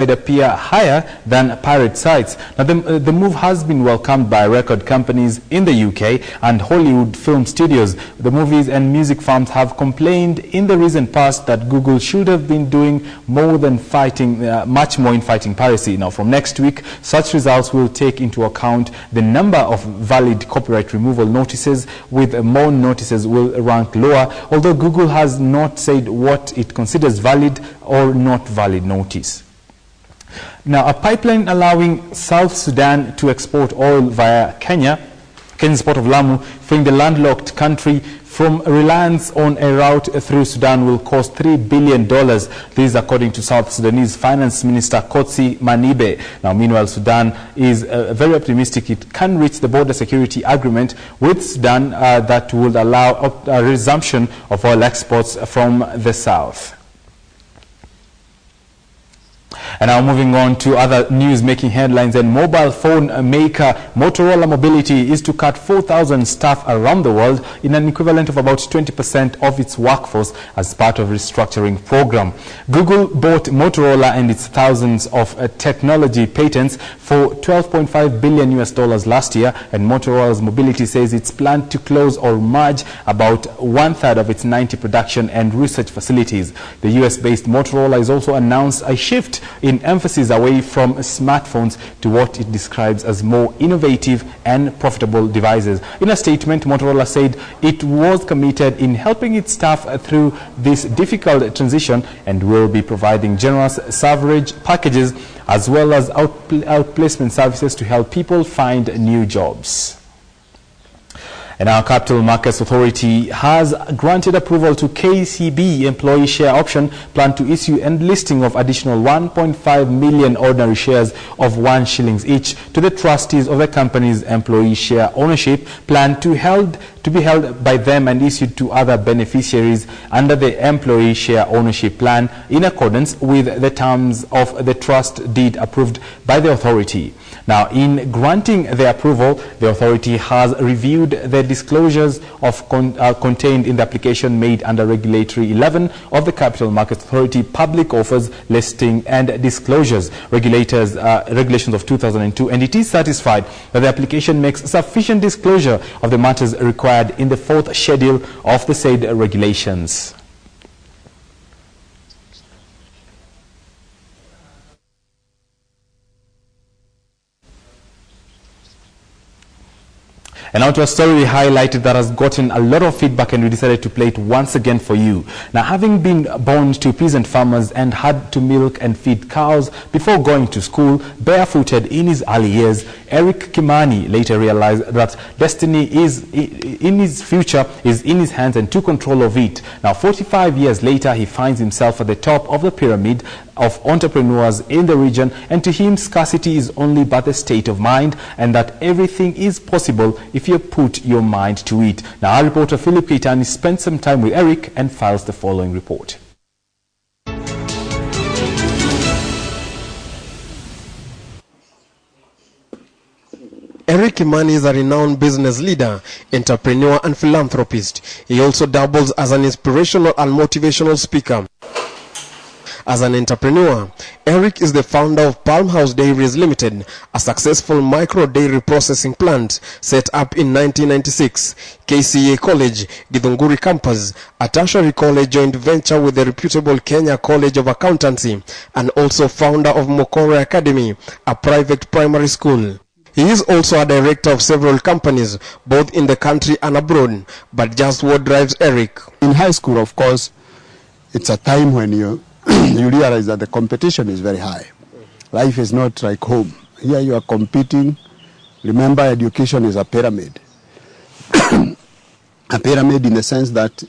appear higher than pirate sites. Now, the move has been welcomed by record companies in the UK and Hollywood film studios. The movies and music firms have complained in the recent past that Google should have been doing more than much more in fighting piracy. Now, from next week, such results will take into account the number of valid copyright removal notices, with more notices will rank lower, although Google has not said what it considers valid or not valid notice. Now, a pipeline allowing South Sudan to export oil via Kenya's port of Lamu, freeing the landlocked country from reliance on a route through Sudan, will cost $3 billion. This is according to South Sudanese Finance Minister Kotsi Manibe. Now, meanwhile, Sudan is very optimistic it can reach the border security agreement with Sudan that would allow a resumption of oil exports from the south. And now moving on to other news making headlines, and mobile phone maker Motorola Mobility is to cut 4,000 staff around the world, in an equivalent of about 20% of its workforce, as part of restructuring program. Google bought Motorola and its thousands of technology patents for $12.5 billion last year, and Motorola's Mobility says it's planned to close or merge about 1/3 of its 90 production and research facilities. The US-based Motorola has also announced a shift in emphasis away from smartphones to what it describes as more innovative and profitable devices. In a statement, Motorola said it was committed in helping its staff through this difficult transition and will be providing generous severance packages as well as outplacement services to help people find new jobs. And our Capital Markets Authority has granted approval to KCB employee share option plan to issue and listing of additional 1.5 million ordinary shares of 1 shilling each to the trustees of the company's employee share ownership plan to be held by them and issued to other beneficiaries under the employee share ownership plan in accordance with the terms of the trust deed approved by the authority. Now, in granting the approval, the authority has reviewed the disclosures contained in the application made under Regulatory 11 of the Capital Markets Authority, Public Offers, Listing and Disclosures Regulations of 2002, and it is satisfied that the application makes sufficient disclosure of the matters required in the 4th schedule of the said regulations. And now to a story we highlighted that has gotten a lot of feedback, and we decided to play it once again for you. Now, having been born to peasant farmers and had to milk and feed cows before going to school barefooted in his early years, Eric Kimani later realized that destiny in his future is in his hands and took control of it. Now, 45 years later, he finds himself at the top of the pyramid of entrepreneurs in the region, and to him scarcity is only but a state of mind, and that everything is possible if you put your mind to it. Now, our reporter Philip Keitani spent some time with Eric and files the following report. Eric Kimani is a renowned business leader, entrepreneur and philanthropist. He also dabbles as an inspirational and motivational speaker. As an entrepreneur, Eric is the founder of Palm House Dairies Limited, a successful micro-dairy processing plant set up in 1996, KCA College, Githunguri Campus, a tertiary college joint venture with the reputable Kenya College of Accountancy, and also founder of Mokore Academy, a private primary school. He is also a director of several companies, both in the country and abroad. But just what drives Eric? In high school, of course, it's a time when you realize that the competition is very high. Life is not like home. Here you are competing. Remember, education is a pyramid. A pyramid in the sense that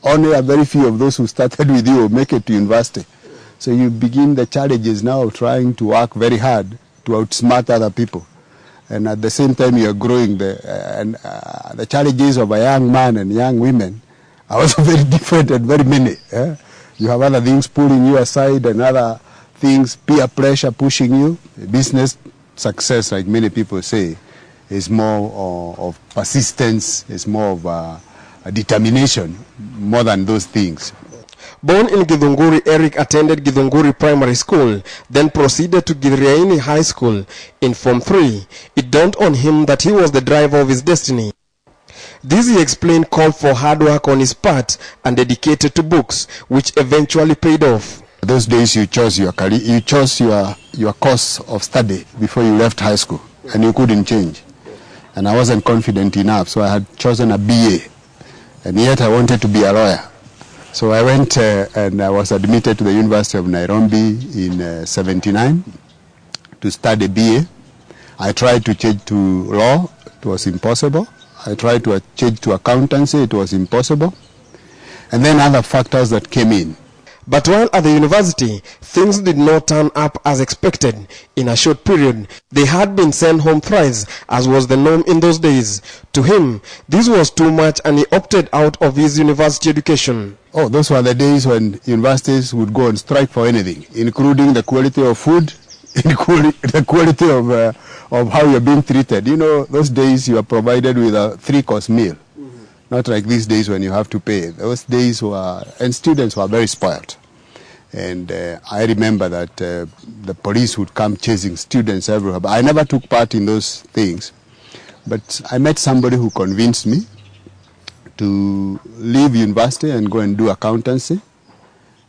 only a very few of those who started with you will make it to university. So you begin the challenges now of trying to work very hard to outsmart other people. And at the same time, you are growing. The challenges of a young man and young women are also very different and very many. You have other things pulling you aside and other things, peer pressure pushing you. Business success, like many people say, is more of persistence, is more of a determination, more than those things. Born in Githunguri, Eric attended Githunguri Primary School, then proceeded to Githriaini High School. In Form 3, it dawned on him that he was the driver of his destiny. This, he explained, called for hard work on his part and dedicated to books, which eventually paid off. Those days you chose your career, you chose your course of study before you left high school, and you couldn't change. And I wasn't confident enough, so I had chosen a BA, and yet I wanted to be a lawyer. So I went and I was admitted to the University of Nairobi in 79 to study BA. I tried to change to law, it was impossible. I tried to change to accountancy, it was impossible. And then other factors that came in. But while at the university, things did not turn up as expected. In a short period, they had been sent home thrice, as was the norm in those days. To him, this was too much and he opted out of his university education. Oh, those were the days when universities would go on strike for anything, including the quality of food, including the quality of how you're being treated. You know, those days you are provided with a 3-course meal. Not like these days when you have to pay. Those days were, and students were very spoiled. And I remember that the police would come chasing students everywhere. But I never took part in those things. But I met somebody who convinced me to leave university and go and do accountancy.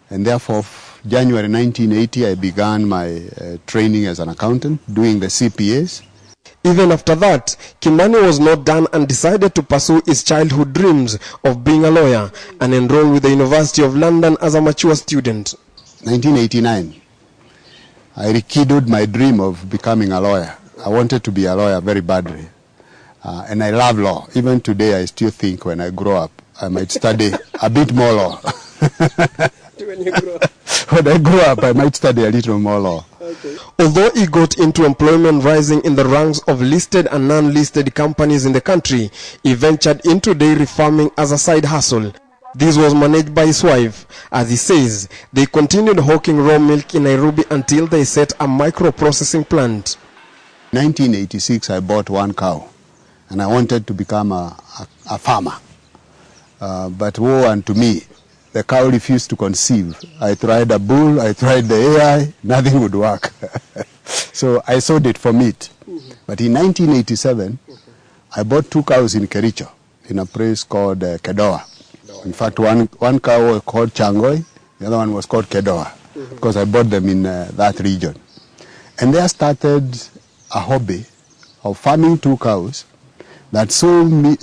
And therefore, January 1980, I began my training as an accountant, doing the CPAs. Even after that, Kimani was not done and decided to pursue his childhood dreams of being a lawyer and enroll with the University of London as a mature student. 1989, I rekindled my dream of becoming a lawyer. I wanted to be a lawyer very badly. And I love law. Even today, I still think when I grow up, I might study a bit more law. When you grow up? When I grow up, I might study a little more law. Okay. Although he got into employment rising in the ranks of listed and non-listed companies in the country, he ventured into dairy farming as a side hustle. This was managed by his wife. As he says, they continued hawking raw milk in Nairobi until they set a micro-processing plant. In 1986, I bought 1 cow, and I wanted to become a farmer. But woe unto me, the cow refused to conceive. I tried a bull, I tried the AI, nothing would work. So I sold it for meat. But in 1987, I bought 2 cows in Kericho, in a place called Kedoa. In fact, one cow was called Changoi, the other one was called Kedoa, because I bought them in that region. And there started a hobby of farming 2 cows that sold me,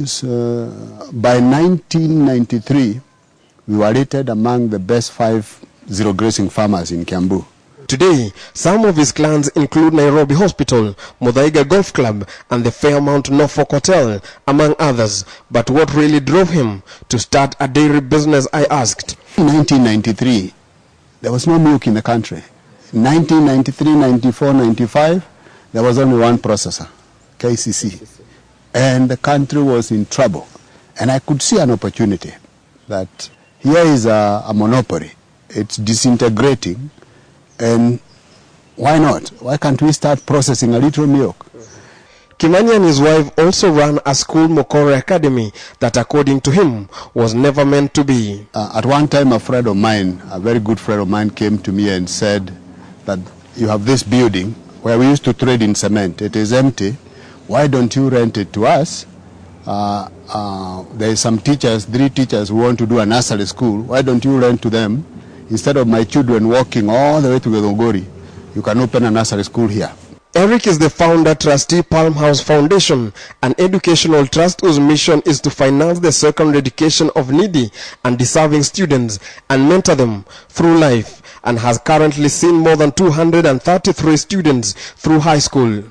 by 1993, we were rated among the best 5 zero-grazing farmers in Kiambu. Today, some of his clients include Nairobi Hospital, Muthaiga Golf Club, and the Fairmount Norfolk Hotel, among others. But what really drove him to start a dairy business, I asked. In 1993, there was no milk in the country. In 1993, 94, 95, there was only one processor, KCC. And the country was in trouble. And I could see an opportunity that here is a monopoly. It's disintegrating. And why not? Why can't we start processing a little milk? Kimani and his wife also ran a school, Mokore Academy, that according to him was never meant to be. At one time, a friend of mine, a very good friend of mine, came to me and said that you have this building where we used to trade in cement. It is empty. Why don't you rent it to us? There are some teachers, 3 teachers who want to do a nursery school. Why don't you rent to them? Instead of my children walking all the way to Githunguri, you can open a nursery school here. Eric is the founder trustee Palm House Foundation, an educational trust whose mission is to finance the secondary education of needy and deserving students and mentor them through life, and has currently seen more than 233 students through high school.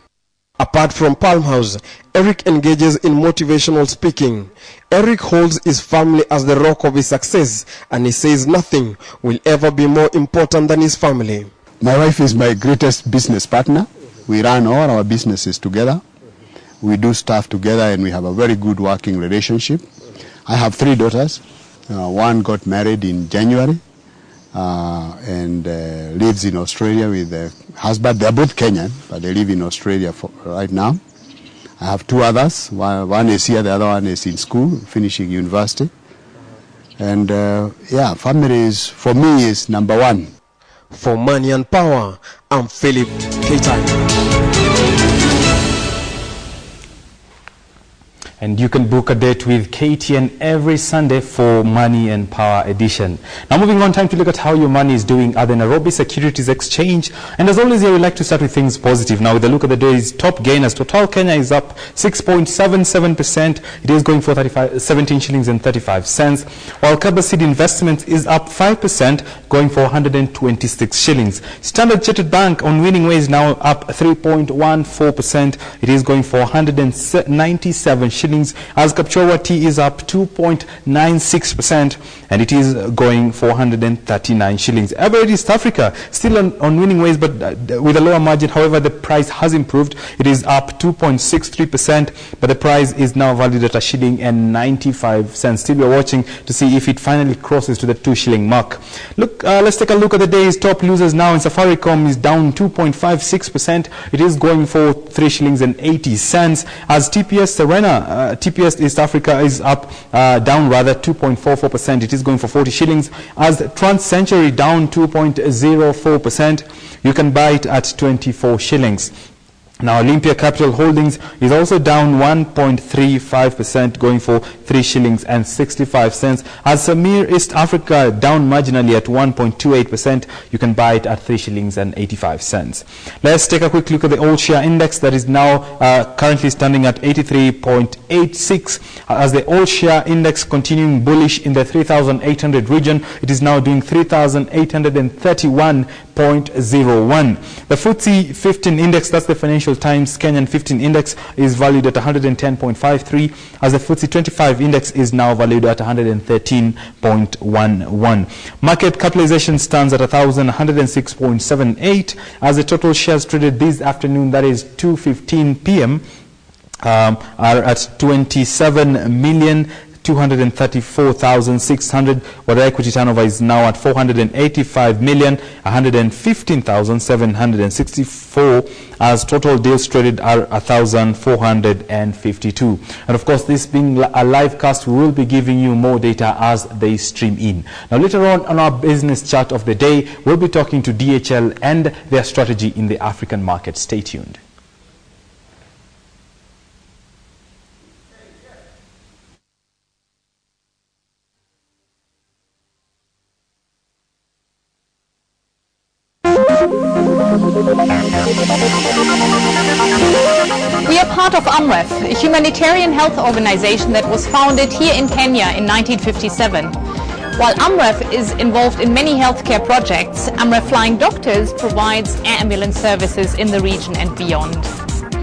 Apart from Palm House, Eric engages in motivational speaking. Eric holds his family as the rock of his success, and he says nothing will ever be more important than his family. My wife is my greatest business partner. We run all our businesses together. We do stuff together, and we have a very good working relationship. I have 3 daughters. One got married in January and lives in Australia with a husband. They're both Kenyan, but they live in Australia right now. I have 2 others. One is here, the other one is in school, finishing university. And yeah, families for me is number one. For Money and Power, I'm Philip Keita. And you can book a date with KTN every Sunday for Money and Power edition. Now moving on, time to look at how your money is doing at the Nairobi Securities Exchange. And as always, here we like to start with things positive. Now with a look at the day's top gainers, Total Kenya is up 6.77%. It is going for 17 shillings and 35 cents. While Kaba Seed Investments is up 5%, going for 126 shillings. Standard Chartered Bank on winning ways now up 3.14%. It is going for 197 shillings. As Kapchorwa Tea is up 2.96%, and it is going for 139 shillings. Everett East Africa still on winning ways, but with a lower margin. However, the price has improved. It is up 2.63%, but the price is now valued at $1.95. Still, we're watching to see if it finally crosses to the 2 shilling mark. Look, let's take a look at the day's top losers now. In Safaricom is down 2.56%. It is going for 3 shillings and 80 cents. As TPS Serena, TPS East Africa is up, down rather 2.44%. It is going for 40 shillings. As Trans Century down 2.04%. You can buy it at 24 shillings. Now, Olympia Capital Holdings is also down 1.35%, going for 3 shillings and 65 cents. As Samir East Africa down marginally at 1.28%, you can buy it at 3 shillings and 85 cents. Let's take a quick look at the All Share Index that is now currently standing at 83.86. As the All Share Index continuing bullish in the 3,800 region, it is now doing 3,831.01. The FTSE 15 Index, that's the Financial Times Kenyan 15 Index, is valued at 110.53, as the FTSE 25 Index is now valued at 113.11. Market capitalization stands at 1,106.78, as the total shares traded this afternoon, that is 2:15 p.m., are at 27,234,600, while the equity turnover is now at 485,115,764, as total deals traded are 1,452. And of course, this being a live cast, we will be giving you more data as they stream in. Now later on our business chat of the day, we'll be talking to DHL and their strategy in the African market. Stay tuned. We are part of AMREF, a humanitarian health organization that was founded here in Kenya in 1957. While AMREF is involved in many healthcare projects, AMREF Flying Doctors provides air ambulance services in the region and beyond.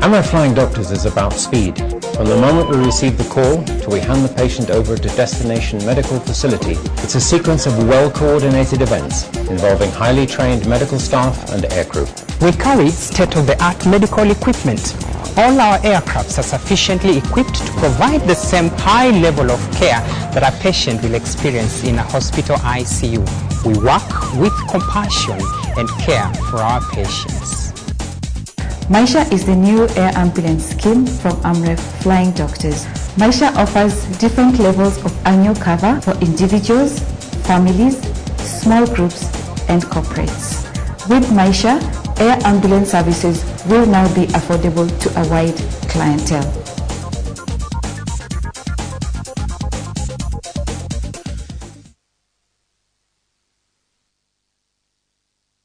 AMREF Flying Doctors is about speed. From the moment we receive the call to we hand the patient over to destination medical facility, it's a sequence of well-coordinated events involving highly trained medical staff and aircrew. We carry state-of-the-art medical equipment. All our aircrafts are sufficiently equipped to provide the same high level of care that a patient will experience in a hospital ICU. We work with compassion and care for our patients. Maisha is the new air ambulance scheme from AMREF Flying Doctors. Maisha offers different levels of annual cover for individuals, families, small groups, and corporates. With Maisha, air ambulance services will now be affordable to a wide clientele.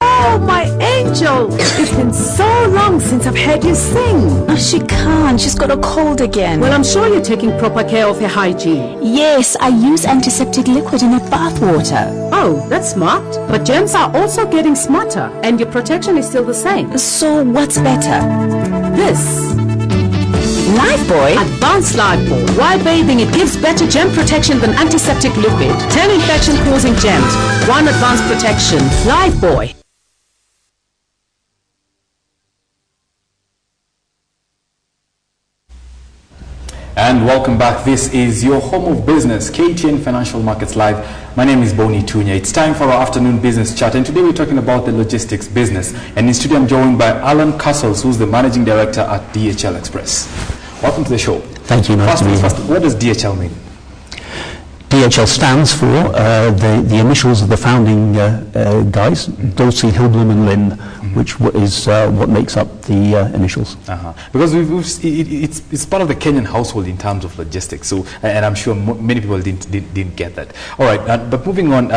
Oh, my angel! It's been so long since I've heard you sing. Oh, she can't. She's got a cold again. Well, I'm sure you're taking proper care of your hygiene. Yes, I use antiseptic liquid in her bath water. Oh, that's smart. But germs are also getting smarter, and your protection is still the same. So what's better? This. Lifebuoy? Advanced Lifebuoy. While bathing, it gives better germ protection than antiseptic liquid. 10 infection-causing germs. 1 advanced protection. Lifebuoy. And welcome back. This is your home of business, KTN Financial Markets Live. My name is Boni Tunya. It's time for our afternoon business chat, and today we're talking about the logistics business. And in studio I'm joined by Alan Castles, who's the Managing Director at DHL Express. Welcome to the show. Thank you. Nice to be here. First, what does DHL mean? DHL stands for the initials of the founding guys, Dulcie, Hilblum and Lynn, which is what makes up the initials. Because it's part of the Kenyan household in terms of logistics, so, and I'm sure many people didn't get that. All right, but moving on,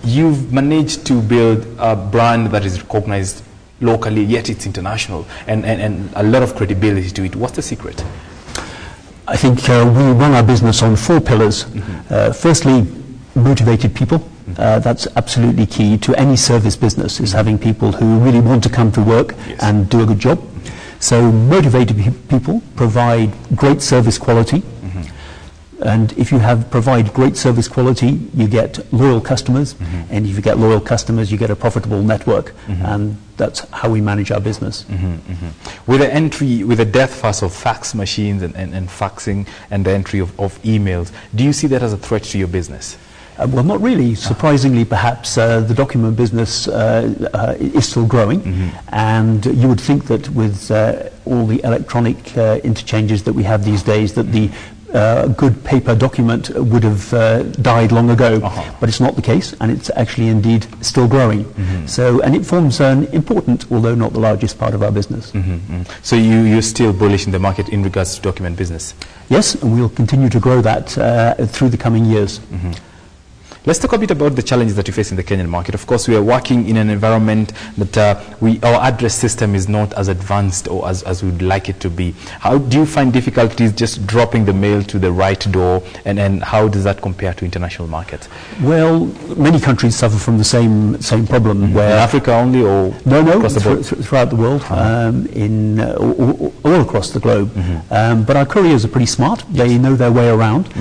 you've managed to build a brand that is recognized locally, yet it's international, and a lot of credibility to it. What's the secret? I think we run our business on 4 pillars. Firstly, motivated people. That's absolutely key to any service business, is having people who really want to come to work and do a good job. So motivated people provide great service quality. And if you provide great service quality, you get loyal customers, and if you get loyal customers, you get a profitable network, and that's how we manage our business. With the death fast of fax machines and faxing and the entry of emails, do you see that as a threat to your business? Well, not really. Surprisingly, perhaps, the document business is still growing, and you would think that with all the electronic interchanges that we have these days, that the good paper document would have died long ago, but it's not the case, and it's actually indeed still growing. So, and it forms an important, although not the largest part of our business. So you're still bullish in the market in regards to document business? Yes, and we'll continue to grow that through the coming years. Let's talk a bit about the challenges that you face in the Kenyan market. Of course, we are working in an environment that our address system is not as advanced or as we'd like it to be. How do you find difficulties just dropping the mail to the right door, and how does that compare to international market? Well, many countries suffer from the same problem. Where in Africa only, or across the board? Throughout the world, all across the globe. But our couriers are pretty smart. They know their way around.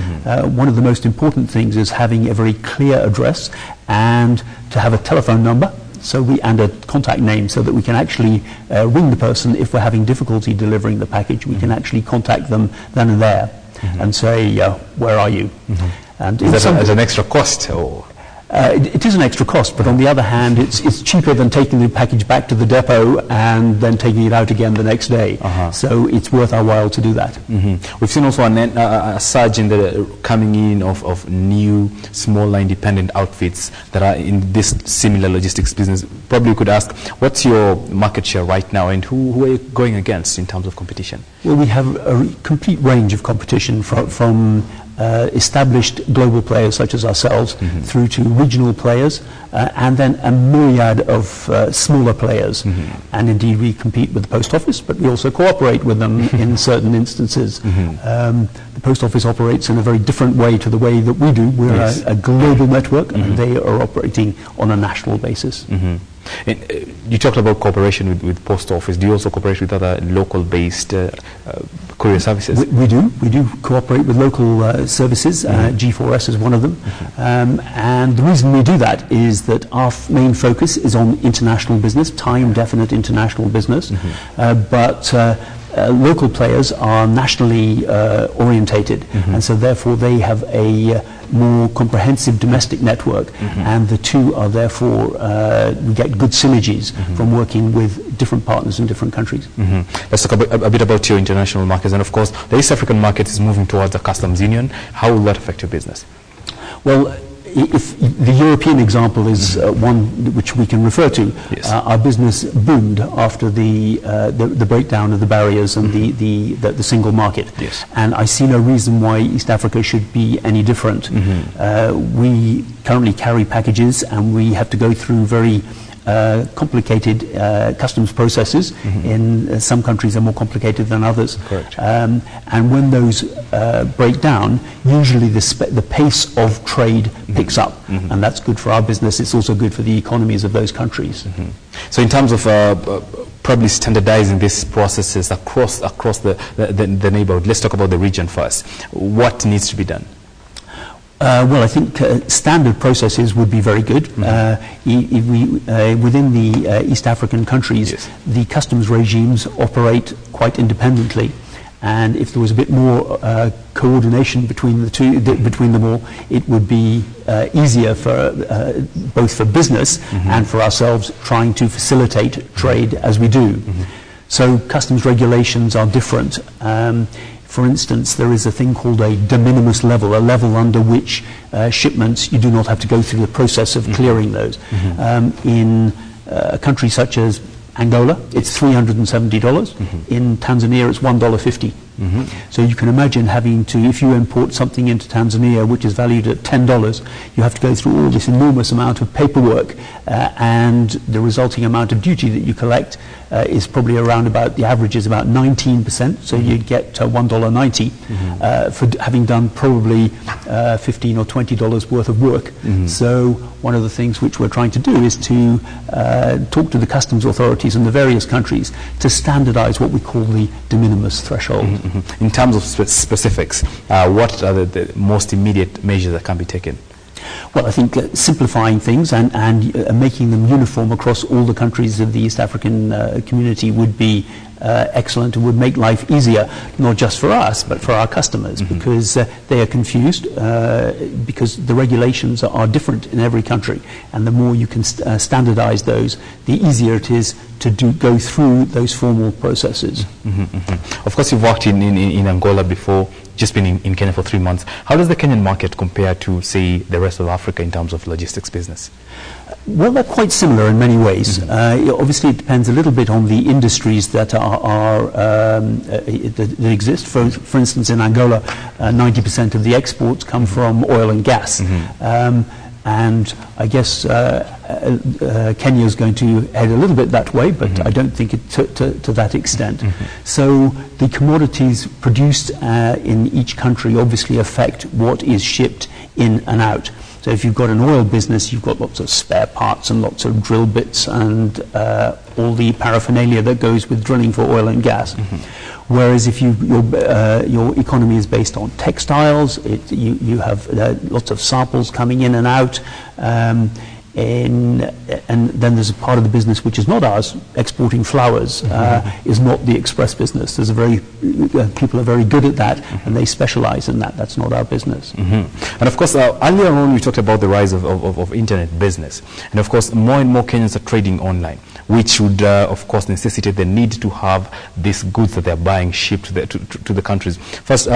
One of the most important things is having a very clear address and to have a telephone number and a contact name, so that we can actually ring the person if we're having difficulty delivering the package. We can actually contact them then and there and say, where are you? And is that as an extra cost? Or? It is an extra cost, but on the other hand, it's cheaper than taking the package back to the depot and then taking it out again the next day. So it's worth our while to do that. We've seen also a surge in the coming in of new, smaller, independent outfits that are in this similar logistics business. Probably you could ask, what's your market share right now, and who are you going against in terms of competition? Well, we have a complete range of competition from established global players such as ourselves through to regional players, and then a myriad of smaller players. And indeed we compete with the Post Office, but we also cooperate with them in certain instances. The Post Office operates in a very different way to the way that we do. We're a global network, and they are operating on a national basis. You talked about cooperation with Post Office. Do you also cooperate with other local-based courier services? We do cooperate with local services. G4S is one of them. And the reason we do that is that our main focus is on international business, time-definite international business. But local players are nationally orientated, and so therefore they have a more comprehensive domestic network, and the two are therefore we get good synergies from working with different partners in different countries. Let's talk a bit about your international markets, and of course the East African market is moving towards the customs union. How will that affect your business? Well, if the European example is one which we can refer to, our business boomed after the breakdown of the barriers and the single market. And I see no reason why East Africa should be any different. We currently carry packages, and we have to go through very complicated customs processes. In some countries are more complicated than others. And when those break down, usually the pace of trade picks up, and that's good for our business. It's also good for the economies of those countries. So in terms of probably standardizing these processes across the neighborhood, let's talk about the region first. What needs to be done? Well, I think standard processes would be very good. Within the East African countries, the customs regimes operate quite independently, and if there was a bit more coordination between the two, between them all, it would be easier for both for business and for ourselves trying to facilitate trade as we do. So customs regulations are different. For instance, there is a thing called a de minimis level, a level under which shipments, you do not have to go through the process of clearing those. In a country such as Angola, it's $370. In Tanzania, it's $1.50. So you can imagine having to, if you import something into Tanzania which is valued at $10, you have to go through all this enormous amount of paperwork, and the resulting amount of duty that you collect is probably around about, the average is about 19%, so you'd get $1.90 for having done probably $15 or $20 worth of work. So one of the things which we're trying to do is to talk to the customs authorities in the various countries to standardize what we call the de minimis threshold. In terms of specifics, what are the most immediate measures that can be taken? Well, I think simplifying things and making them uniform across all the countries of the East African community would be excellent and would make life easier, not just for us, but for our customers, because they are confused, because the regulations are different in every country, and the more you can standardize those, the easier it is to go through those formal processes. Of course, you've worked in Angola before, just been in Kenya for 3 months. How does the Kenyan market compare to, say, the rest of Africa in terms of logistics business? Well, they're quite similar in many ways. Obviously, it depends a little bit on the industries that that exist. For instance, in Angola, 90% of the exports come from oil and gas. And I guess Kenya is going to head a little bit that way, but I don't think it to that extent. So the commodities produced in each country obviously affect what is shipped in and out. So if you've got an oil business, you've got lots of spare parts and lots of drill bits and all the paraphernalia that goes with drilling for oil and gas. Whereas if your economy is based on textiles, you have lots of samples coming in and out, and then there's a part of the business which is not ours. Exporting flowers is not the express business. There's people are very good at that, and they specialize in that. That's not our business. And of course, earlier on we talked about the rise of internet business, and of course more and more Kenyans are trading online, which would of course necessitate the need to have these goods that they're buying shipped to the countries. First,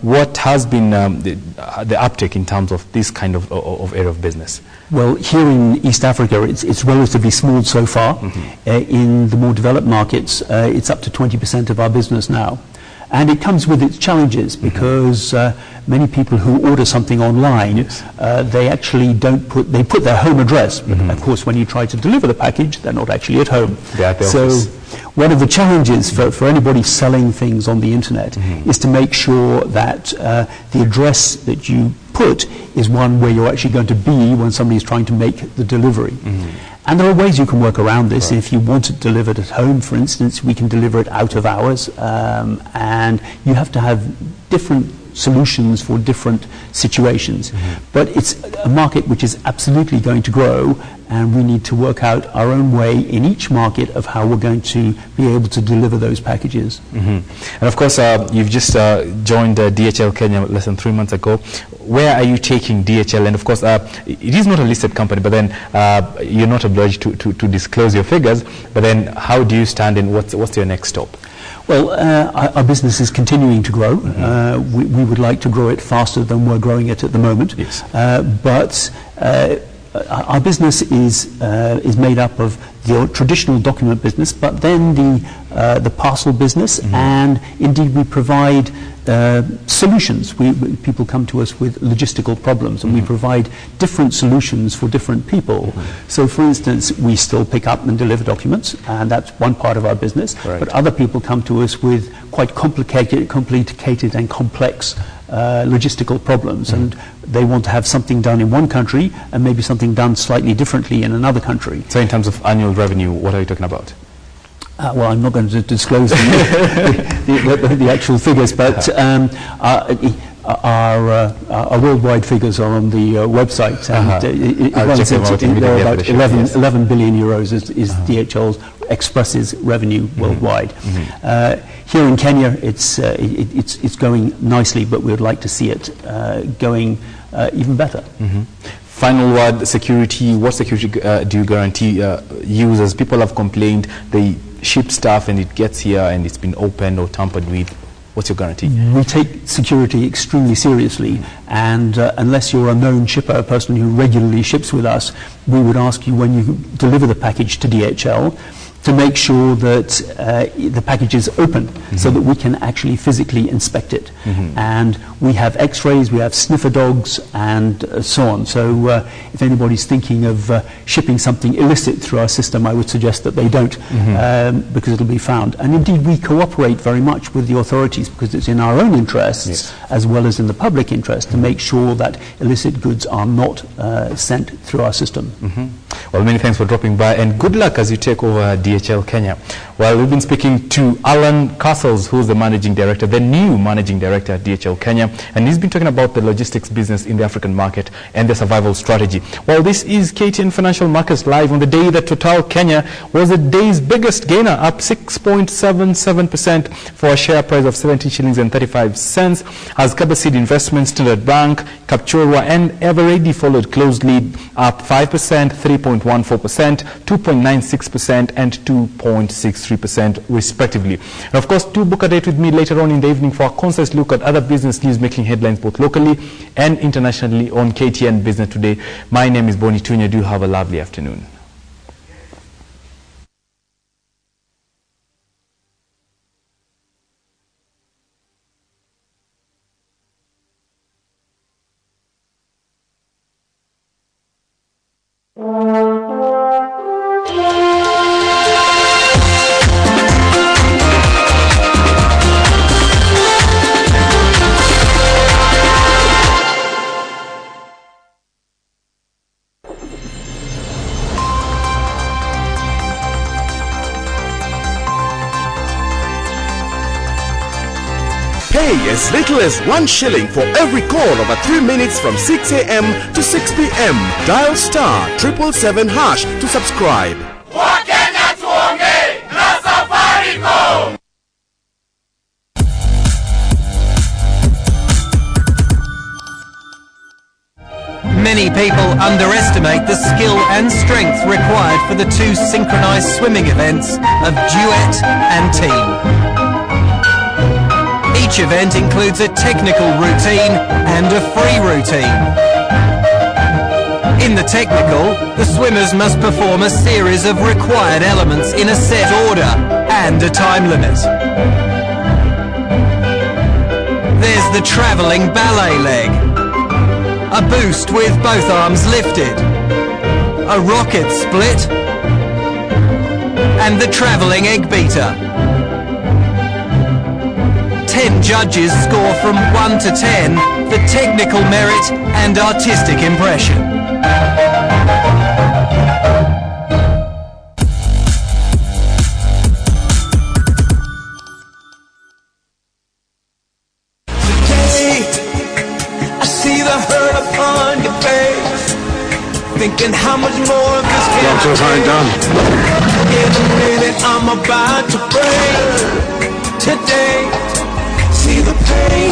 what has been the uptake in terms of this kind of area of business? Well, here in East Africa, it's relatively small so far. In the more developed markets, it's up to 20% of our business now. And it comes with its challenges, because many people who order something online, they actually they put their home address. But of course, when you try to deliver the package, they're not actually at home. So one of the challenges for anybody selling things on the internet is to make sure that the address that you put is one where you're actually going to be when somebody's trying to make the delivery. And there are ways you can work around this. If you want it delivered at home, for instance, we can deliver it out of hours, and you have to have different solutions for different situations. But it's a market which is absolutely going to grow, and we need to work out our own way in each market of how we're going to be able to deliver those packages. And of course, you've just joined DHL Kenya less than 3 months ago. Where are you taking DHL? And of course, it is not a listed company, but then you're not obliged to disclose your figures. But then how do you stand, and what's your next stop? Well, our business is continuing to grow. We would like to grow it faster than we're growing it at the moment. But our business is made up of the traditional document business, but then the parcel business, and indeed we provide solutions. People come to us with logistical problems, and we provide different solutions for different people. So, for instance, we still pick up and deliver documents, and that's one part of our business. But other people come to us with quite complicated and complex logistical problems, and they want to have something done in one country and maybe something done slightly differently in another country. So in terms of annual revenue, what are you talking about? Well, I'm not going to disclose the actual figures, but our worldwide figures are on the website, and it runs into about 11 billion euros is DHL Express's revenue worldwide. Here in Kenya, it's going nicely, but we would like to see it going even better. Final word, security. What security do you guarantee users? People have complained they ship stuff and it gets here and it's been opened or tampered with. What's your guarantee? We take security extremely seriously, and unless you're a known shipper, a person who regularly ships with us, we would ask you when you deliver the package to DHL to make sure that the package is open, so that we can actually physically inspect it. And we have x-rays, we have sniffer dogs, and so on. So if anybody's thinking of shipping something illicit through our system, I would suggest that they don't, because it'll be found. And indeed, we cooperate very much with the authorities, because it's in our own interests, as well as in the public interest, to make sure that illicit goods are not sent through our system. Well, many thanks for dropping by, and good luck as you take over DHL Kenya. Well, we've been speaking to Alan Castles, who's the managing director, the new managing director at DHL Kenya, and he's been talking about the logistics business in the African market and the survival strategy. Well, this is KTN Financial Markets Live on the day that Total Kenya was the day's biggest gainer, up 6.77% for a share price of 17 shillings and 35 cents, as Kabaseed Investments, Standard Bank, Kapchorwa and Eveready followed closely, up 5%, 3.14%, 2.96% and 2.63% respectively. And of course, do book a date with me later on in the evening for a concise look at other business news making headlines both locally and internationally on KTN Business Today. My name is Boni Tunya. Do have a lovely afternoon. Pay as little as 1 shilling for every call over 3 minutes from 6 a.m. to 6 p.m. Dial star 777 hash to subscribe. Wakenya tuongee na Safaricom. Many people underestimate the skill and strength required for the two synchronized swimming events of duet and team. Each event includes a technical routine and a free routine. In the technical, the swimmers must perform a series of required elements in a set order and a time limit. There's the travelling ballet leg, a boost with both arms lifted, a rocket split, and the travelling egg beater. 10 judges score from 1 to 10 for technical merit and artistic impression. Today, I see the hurt upon your face, thinking how much more of this can I take? In a minute I'm about to break. Today, see the pain